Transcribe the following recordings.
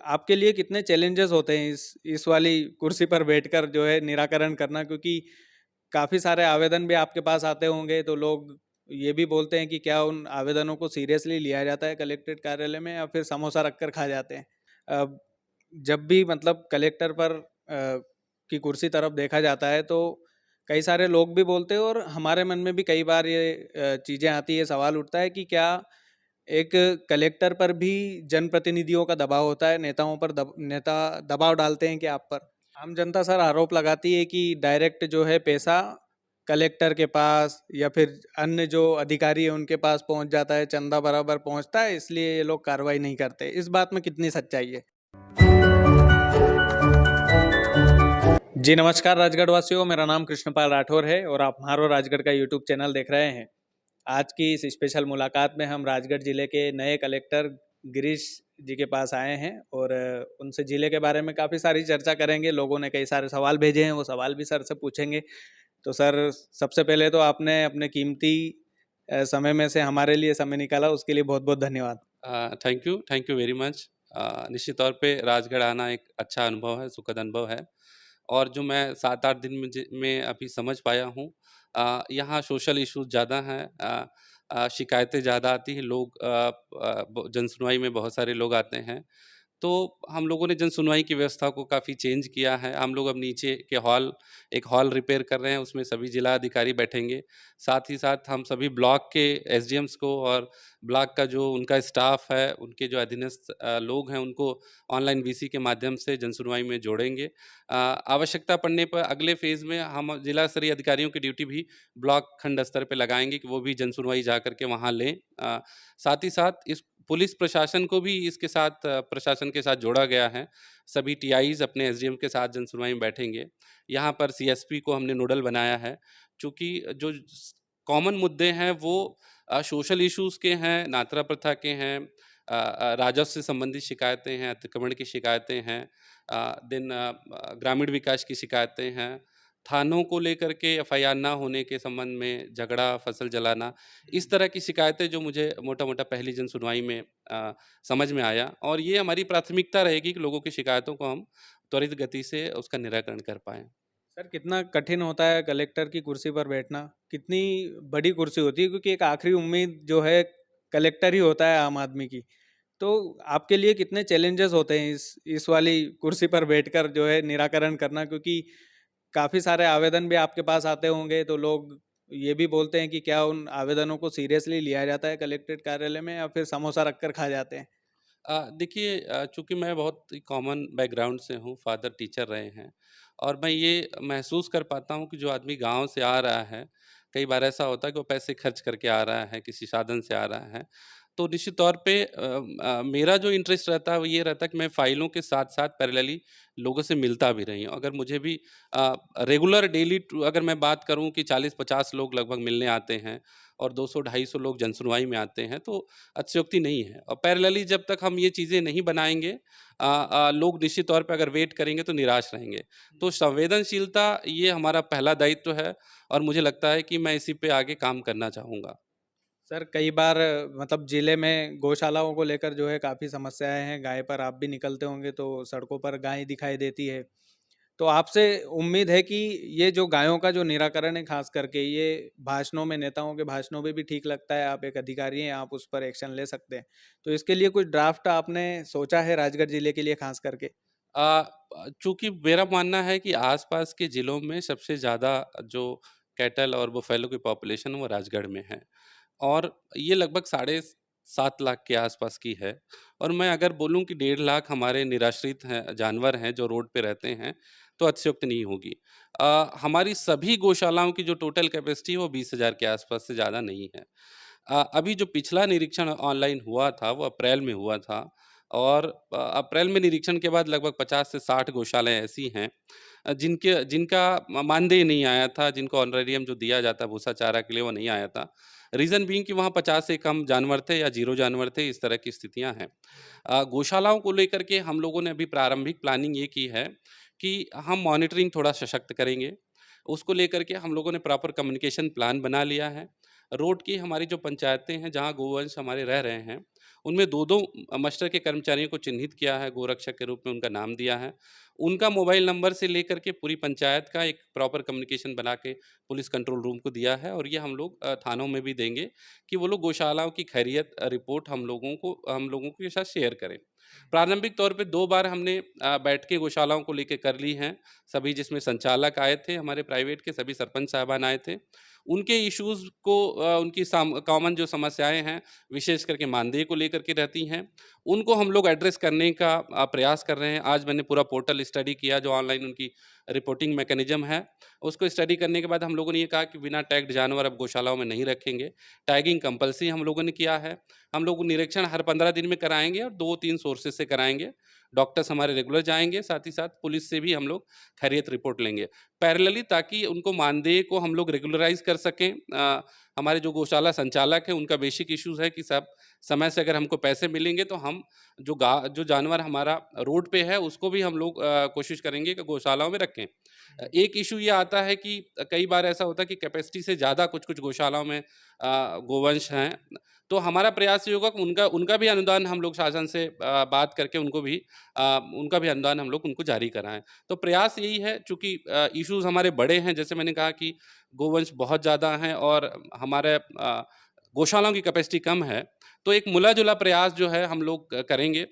आपके लिए कितने चैलेंजेस होते हैं इस वाली कुर्सी पर बैठकर जो है निराकरण करना? क्योंकि काफ़ी सारे आवेदन भी आपके पास आते होंगे, तो लोग ये भी बोलते हैं कि क्या उन आवेदनों को सीरियसली लिया जाता है कलेक्ट्रेट कार्यालय में या फिर समोसा रखकर खा जाते हैं? अब जब भी मतलब कलेक्टर पर की कुर्सी तरफ देखा जाता है, तो कई सारे लोग भी बोलते हैं और हमारे मन में भी कई बार ये चीज़ें आती है, सवाल उठता है कि क्या एक कलेक्टर पर भी जनप्रतिनिधियों का दबाव होता है, नेताओं पर नेता दबाव डालते हैं कि आप पर? आम जनता सर आरोप लगाती है कि डायरेक्ट जो है पैसा कलेक्टर के पास या फिर अन्य जो अधिकारी है उनके पास पहुंच जाता है, चंदा बराबर पहुंचता है, इसलिए ये लोग कार्रवाई नहीं करते। इस बात में कितनी सच्चाई है? जी नमस्कार राजगढ़ वासियों, मेरा नाम कृष्णपाल राठौर है और आप म्हारो राजगढ़ का यूट्यूब चैनल देख रहे हैं। आज की इस स्पेशल मुलाकात में हम राजगढ़ जिले के नए कलेक्टर गिरीश जी के पास आए हैं और उनसे जिले के बारे में काफ़ी सारी चर्चा करेंगे। लोगों ने कई सारे सवाल भेजे हैं, वो सवाल भी सर से पूछेंगे। तो सर, सबसे पहले तो आपने अपने कीमती समय में से हमारे लिए समय निकाला, उसके लिए बहुत-बहुत धन्यवाद। Thank you very much. निश्चित तौर पे राजगढ़ आना एक अच्छा अनुभव है, सुखद अनुभव है और जो मैं 7-8 दिन में अभी समझ पाया हूँ, यहाँ सोशल इश्यूज़ ज़्यादा हैं, शिकायतें ज़्यादा आती हैं, लोग जनसुनवाई में बहुत सारे लोग आते हैं। तो हम लोगों ने जनसुनवाई की व्यवस्था को काफ़ी चेंज किया है। हम लोग अब नीचे के एक हॉल रिपेयर कर रहे हैं, उसमें सभी जिला अधिकारी बैठेंगे। साथ ही साथ हम सभी ब्लॉक के एसडीएम्स को और ब्लॉक का जो उनका स्टाफ है, उनके जो अधीनस्थ लोग हैं, उनको ऑनलाइन वीसी के माध्यम से जनसुनवाई में जोड़ेंगे। आवश्यकता पड़ने पर अगले फ़ेज़ में हम जिला स्तरीय अधिकारियों की ड्यूटी भी ब्लॉक खंड स्तर पे लगाएँगे कि वो भी जनसुनवाई जाकर के वहाँ लें। साथ ही साथ इस पुलिस प्रशासन को भी इसके साथ प्रशासन के साथ जोड़ा गया है। सभी टीआईज़ अपने एसडीएम के साथ जनसुनवाई में बैठेंगे। यहाँ पर सीएसपी को हमने नोडल बनाया है, चूँकि जो कॉमन मुद्दे हैं वो सोशल इश्यूज़ के हैं, नाथरा प्रथा के हैं, राजस्व से संबंधित शिकायतें हैं, अतिक्रमण की शिकायतें हैं, ग्रामीण विकास की शिकायतें हैं, थानों को लेकर के एफआईआर ना होने के संबंध में झगड़ा, फसल जलाना, इस तरह की शिकायतें जो मुझे मोटा-मोटा पहली जन सुनवाई में समझ में आया और ये हमारी प्राथमिकता रहेगी कि लोगों की शिकायतों को हम त्वरित गति से उसका निराकरण कर पाएँ। सर, कितना कठिन होता है कलेक्टर की कुर्सी पर बैठना? कितनी बड़ी कुर्सी होती है, क्योंकि एक आखिरी उम्मीद जो है कलेक्टर ही होता है आम आदमी की। तो आपके लिए कितने चैलेंजेस होते हैं इस वाली कुर्सी पर बैठकर जो है निराकरण करना? क्योंकि काफ़ी सारे आवेदन भी आपके पास आते होंगे, तो लोग ये भी बोलते हैं कि क्या उन आवेदनों को सीरियसली लिया जाता है कलेक्ट्रेट कार्यालय में या फिर समोसा रखकर खा जाते हैं? देखिए, चूँकि मैं बहुत ही कॉमन बैकग्राउंड से हूँ, फ़ादर टीचर रहे हैं और मैं ये महसूस कर पाता हूँ कि जो आदमी गाँव से आ रहा है, कई बार ऐसा होता है कि वो पैसे खर्च करके आ रहा है, किसी साधन से आ रहा है। तो निश्चित तौर पे मेरा जो इंटरेस्ट रहता है वो ये रहता है कि मैं फ़ाइलों के साथ-साथ पैरेलली लोगों से मिलता भी रही हूँ। अगर मुझे भी रेगुलर डेली अगर मैं बात करूँ कि 40-50 लोग लगभग मिलने आते हैं और 200-250 लोग जनसुनवाई में आते हैं, तो अतिशयोक्ति नहीं है और पैरेलली जब तक हम ये चीज़ें नहीं बनाएँगे, लोग निश्चित तौर पे अगर वेट करेंगे तो निराश रहेंगे। तो संवेदनशीलता ये हमारा पहला दायित्व है और मुझे लगता है कि मैं इसी पे आगे काम करना चाहूँगा। सर, कई बार मतलब जिले में गौशालाओं को लेकर जो है काफ़ी समस्याएँ हैं। गाय पर आप भी निकलते होंगे, तो सड़कों पर गाय दिखाई देती है। तो आपसे उम्मीद है कि ये जो गायों का जो निराकरण है, ख़ास करके ये भाषणों में, नेताओं के भाषणों में भी ठीक लगता है, आप एक अधिकारी हैं, आप उस पर एक्शन ले सकते हैं। तो इसके लिए कुछ ड्राफ्ट आपने सोचा है राजगढ़ जिले के लिए ख़ास करके? चूँकि मेरा मानना है कि आस-पास के ज़िलों में सबसे ज़्यादा जो कैटल और बुफ़ैलो की पॉपुलेशन है वो राजगढ़ में है और ये लगभग साढ़े 7 लाख के आस-पास की है और मैं अगर बोलूँ कि 1.5 लाख हमारे निराश्रित हैं, जानवर हैं जो रोड पे रहते हैं, तो अतिशयोक्ति नहीं होगी। हमारी सभी गौशालाओं की जो टोटल कैपेसिटी है वो 20,000 के आस-पास से ज़्यादा नहीं है। अभी जो पिछला निरीक्षण ऑनलाइन हुआ था, वो अप्रैल में हुआ था और अप्रैल में निरीक्षण के बाद लगभग 50 से 60 गौशालाएँ ऐसी हैं, जिनका मानदेय नहीं आया था, जिनको ऑनरेरियम जो दिया जाता है भूसा चारा के लिए, वो नहीं आया था। रीज़न बीइंग कि वहाँ 50 से कम जानवर थे या 0 जानवर थे, इस तरह की स्थितियाँ हैं। गौशालाओं को लेकर के हम लोगों ने अभी प्रारंभिक प्लानिंग ये की है कि हम मॉनिटरिंग थोड़ा सशक्त करेंगे। उसको लेकर के हम लोगों ने प्रॉपर कम्युनिकेशन प्लान बना लिया है। रोड की हमारी जो पंचायतें हैं, जहाँ गोवंश हमारे रह रहे हैं, उनमें 2-2 मस्टर के कर्मचारियों को चिन्हित किया है, गोरक्षक के रूप में उनका नाम दिया है। उनका मोबाइल नंबर से लेकर के पूरी पंचायत का एक प्रॉपर कम्युनिकेशन बना के पुलिस कंट्रोल रूम को दिया है, और ये हम लोग थानों में भी देंगे कि वो लोग गौशालाओं की खैरियत रिपोर्ट हम लोगों के साथ शेयर करें। प्रारंभिक तौर पे 2 बार हमने बैठकें गौशालाओं को लेके कर ली हैं, सभी जिसमें संचालक आए थे, हमारे प्राइवेट के सभी सरपंच साहिबान आए थे। उनके इश्यूज़ को उनकी कॉमन जो समस्याएँ हैं, विशेष करके मानदेय को लेकर के रहती हैं, उनको हम लोग एड्रेस करने का प्रयास कर रहे हैं। आज मैंने पूरा पोर्टल स्टडी किया, जो ऑनलाइन उनकी रिपोर्टिंग मैकेनिज़्म है। उसको स्टडी करने के बाद हम लोगों ने ये कहा कि बिना टैग्ड जानवर अब गौशालाओं में नहीं रखेंगे। टैगिंग कंपल्सरी हम लोगों ने किया है। हम लोग निरीक्षण हर 15 दिन में कराएँगे और 2-3 सोर्सेज़ से कराएँगे। डॉक्टर्स हमारे रेगुलर जाएँगे, साथ ही साथ पुलिस से भी हम लोग खैरियत रिपोर्ट लेंगे। पैरेलली, ताकि उनको मानदेय को हम लोग रेगुलराइज़ कर सकें। हमारे जो गौशाला संचालक हैं, उनका बेसिक इश्यूज़ है कि साहब, समय से अगर हमको पैसे मिलेंगे तो हम जो जानवर हमारा रोड पे है, उसको भी हम लोग कोशिश करेंगे कि गौशालाओं में रखें। एक इश्यू ये आता है कि कई बार ऐसा होता है कि कैपेसिटी से ज़्यादा कुछ-कुछ गौशालाओं में गोवंश हैं। तो हमारा प्रयास ये होगा कि उनका उनका भी अनुदान हम लोग शासन से बात करके उनका भी अनुदान हम लोग उनको जारी कराएँ। तो प्रयास यही है, चूँकि इश्यूज़ हमारे बड़े हैं, जैसे मैंने कहा कि गोवंश बहुत ज़्यादा हैं और हमारे गौशालाओं की कैपेसिटी कम है, तो एक मिला-जुला प्रयास जो है हम लोग करेंगे।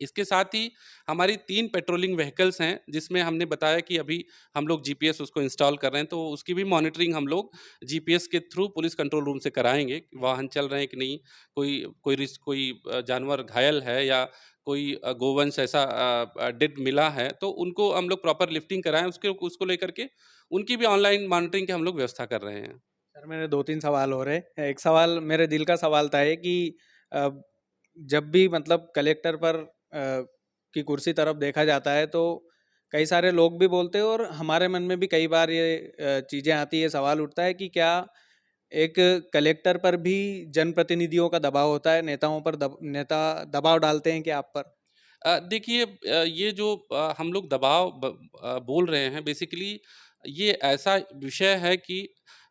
इसके साथ ही हमारी 3 पेट्रोलिंग व्हीकल्स हैं, जिसमें हमने बताया कि अभी हम लोग जीपीएस उसको इंस्टॉल कर रहे हैं, तो उसकी भी मॉनिटरिंग हम लोग जीपीएस के थ्रू पुलिस कंट्रोल रूम से कराएँगे, कि वाहन चल रहे हैं कि नहीं, कोई जानवर घायल है या कोई गोवंश ऐसा डेड मिला है, तो उनको हम लोग प्रॉपर लिफ्टिंग कराएँ, उसके उसको लेकर के उनकी भी ऑनलाइन मॉनिटरिंग की हम लोग व्यवस्था कर रहे हैं। सर, मेरे 2-3 सवाल और हैं। एक सवाल मेरे दिल का सवाल था ये कि अ, जब भी मतलब कलेक्टर पर की कुर्सी तरफ देखा जाता है तो कई सारे लोग भी बोलते हैं और हमारे मन में भी कई बार ये चीज़ें आती है, सवाल उठता है कि क्या एक कलेक्टर पर भी जनप्रतिनिधियों का दबाव होता है, नेताओं पर नेता दबाव डालते हैं क्या आप पर? देखिए, ये जो हम लोग दबाव बोल रहे हैं, बेसिकली ये ऐसा विषय है कि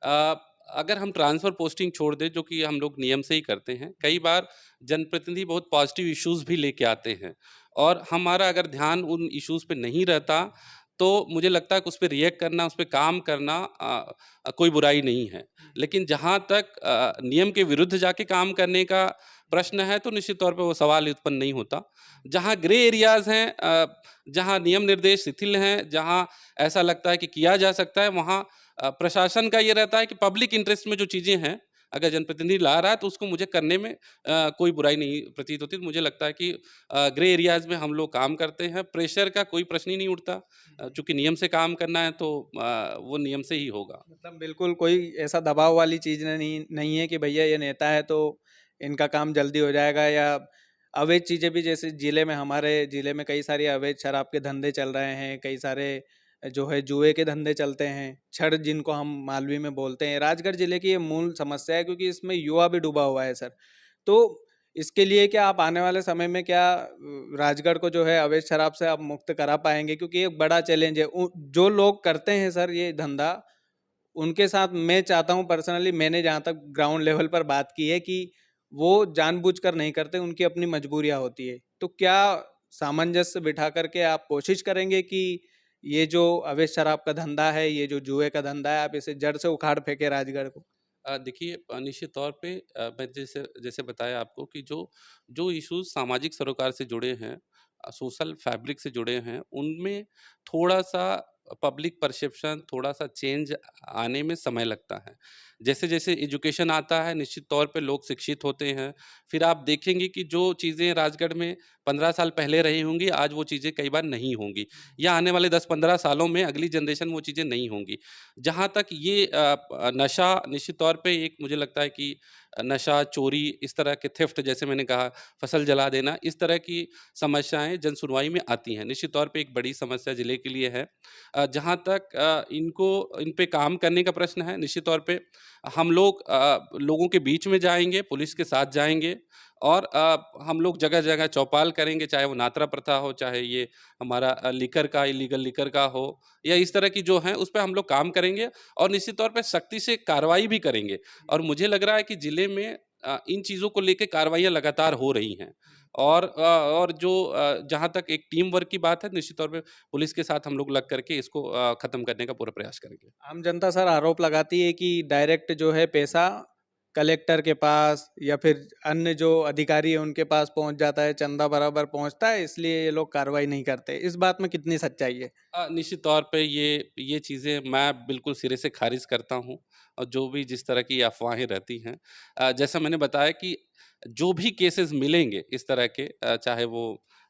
अ, अगर हम ट्रांसफ़र पोस्टिंग छोड़ दें, जो कि हम लोग नियम से ही करते हैं, कई बार जनप्रतिनिधि बहुत पॉज़िटिव इश्यूज़ भी लेके आते हैं, और हमारा अगर ध्यान उन इश्यूज़ पे नहीं रहता, तो मुझे लगता है कि उस पे रिएक्ट करना, उस पे काम करना कोई बुराई नहीं है। लेकिन जहाँ तक नियम के विरुद्ध जाके काम करने का प्रश्न है, तो निश्चित तौर पे वो सवाल उत्पन्न नहीं होता। जहाँ ग्रे एरियाज़ हैं, जहाँ नियम निर्देश शिथिल हैं, जहाँ ऐसा लगता है कि किया जा सकता है, वहाँ प्रशासन का ये रहता है कि पब्लिक इंटरेस्ट में जो चीज़ें हैं, अगर जनप्रतिनिधि ला रहा है, तो उसको मुझे करने में कोई बुराई नहीं प्रतीत होती। तो मुझे लगता है कि ग्रे एरियाज़ में हम लोग काम करते हैं, प्रेशर का कोई प्रश्न ही नहीं उठता। चूँकि नियम से काम करना है, तो वो नियम से ही होगा। मतलब बिल्कुल कोई ऐसा दबाव वाली चीज़ नहीं नहीं है कि भैया ये नेता है तो इनका काम जल्दी हो जाएगा, या अवैध चीज़ें भी, जैसे हमारे ज़िले में कई सारी अवैध शराब के धंधे चल रहे हैं, कई सारे जो है जुए के धंधे चलते हैं, छड़ जिनको हम मालवी में बोलते हैं। राजगढ़ ज़िले की ये मूल समस्या है क्योंकि इसमें युवा भी डूबा हुआ है सर। तो इसके लिए क्या आप आने वाले समय में क्या राजगढ़ को जो है अवैध शराब से आप मुक्त करा पाएँगे? क्योंकि ये एक बड़ा चैलेंज है। जो लोग करते हैं सर ये धंधा, उनके साथ मैं चाहता हूँ पर्सनली, मैंने जहाँ तक ग्राउंड लेवल पर बात की है कि वो जानबूझकर नहीं करते, उनकी अपनी मजबूरियाँ होती है। तो क्या सामंजस्य बिठा कर के आप कोशिश करेंगे कि ये जो अवैध शराब का धंधा है, ये जो जुए का धंधा है, आप इसे जड़ से उखाड़ फेंके राजगढ़ को? देखिए, निश्चित तौर पे मैं जैसे जैसे बताया आपको कि जो जो इश्यूज़ सामाजिक सरोकार से जुड़े हैं, सोशल फैब्रिक से जुड़े हैं, उनमें थोड़ा-सा पब्लिक परसेप्शन, थोड़ा-सा चेंज आने में समय लगता है। जैसे-जैसे एजुकेशन आता है, निश्चित तौर पे लोग शिक्षित होते हैं। फिर आप देखेंगे कि जो चीज़ें राजगढ़ में 15 साल पहले रही होंगी, आज वो चीज़ें कई बार नहीं होंगी, या आने वाले 10-15 सालों में अगली जनरेशन में वो चीज़ें नहीं होंगी। जहाँ तक ये नशा, निश्चित तौर पे एक मुझे लगता है कि नशा, चोरी, इस तरह के थेफ्ट, जैसे मैंने कहा, फसल जला देना, इस तरह की समस्याएँ जनसुनवाई में आती हैं। निश्चित तौर पे एक बड़ी समस्या ज़िले के लिए है। जहाँ तक इन पे काम करने का प्रश्न है, निश्चित तौर पे हम लोग लोगों के बीच में जाएँगे, पुलिस के साथ जाएँगे और हम लोग जगह-जगह चौपाल करेंगे, चाहे वो नात्रा प्रथा हो, चाहे ये हमारा लिकर का इल्लीगल लिकर का हो या इस तरह की जो है, उस पे हम लोग काम करेंगे और निश्चित तौर पे सख्ती से कार्रवाई भी करेंगे। और मुझे लग रहा है कि जिले में इन चीज़ों को लेके कार्रवाइयाँ लगातार हो रही हैं। और जो जहाँ तक एक टीम वर्क की बात है, निश्चित तौर पे पुलिस के साथ हम लोग लग करके इसको खत्म करने का पूरा प्रयास करेंगे। आम जनता सर आरोप लगाती है कि डायरेक्ट जो है पैसा कलेक्टर के पास या फिर अन्य जो अधिकारी है उनके पास पहुंच जाता है, चंदा बराबर पहुंचता है, इसलिए ये लोग कार्रवाई नहीं करते। इस बात में कितनी सच्चाई है? निश्चित तौर पे ये चीज़ें मैं बिल्कुल सिरे से ख़ारिज करता हूँ और जो भी जिस तरह की अफ़वाहें रहती हैं जैसा मैंने बताया कि जो भी केसेस मिलेंगे इस तरह के चाहे वो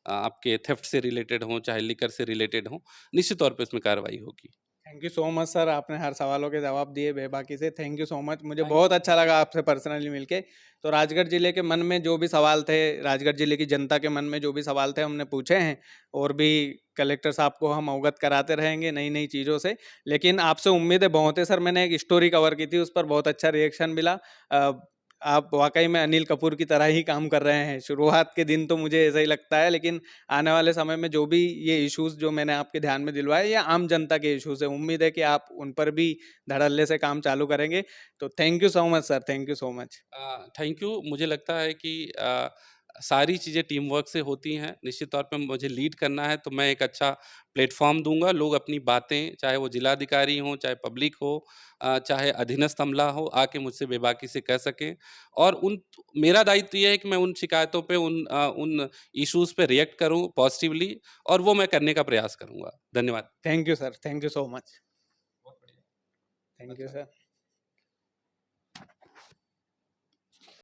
आपके थेफ्ट से रिलेटेड हों, चाहे लिकर से रिलेटेड हों, निश्चित तौर पे इसमें कार्रवाई होगी। Thank you so much sir, आपने हर सवालों के जवाब दिए बेबाकी से। थैंक यू सो मच, मुझे थैंक बहुत अच्छा लगा आपसे पर्सनली मिलके। तो राजगढ़ ज़िले के मन में जो भी सवाल थे, राजगढ़ ज़िले की जनता के मन में जो भी सवाल थे हमने पूछे हैं, और भी कलेक्टर साहब को हम अवगत कराते रहेंगे नई-नई चीज़ों से। लेकिन आपसे उम्मीदें बहुत है सर, मैंने एक स्टोरी कवर की थी, उस पर बहुत अच्छा रिएक्शन मिला। अ, आप वाक़ई में अनिल कपूर की तरह ही काम कर रहे हैं। शुरुआत के दिन तो मुझे ऐसा ही लगता है, लेकिन आने वाले समय में जो भी ये इश्यूज़ जो मैंने आपके ध्यान में दिलवाए, ये आम जनता के इश्यूज़ हैं। उम्मीद है कि आप उन पर भी धड़ल्ले से काम चालू करेंगे। तो thank you so much sir, thank you so much. Thank you. मुझे लगता है कि सारी चीज़ें टीम वर्क से होती हैं। निश्चित तौर पे मुझे लीड करना है तो मैं एक अच्छा प्लेटफ़ॉर्म दूँगा। लोग अपनी बातें चाहे वो जिलाधिकारी हों, चाहे पब्लिक हो चाहे अधीनस्थ अमला हो, आके मुझसे बेबाकी से कह सकें और उन मेरा दायित्व ये है कि मैं उन शिकायतों पे उन इश्यूज़ पे रिएक्ट करूँ पॉज़िटिवली और वो मैं करने का प्रयास करूँगा। धन्यवाद। Thank you sir, thank you so much. बहुत बढ़िया। थैंक यू अच्छा। सर।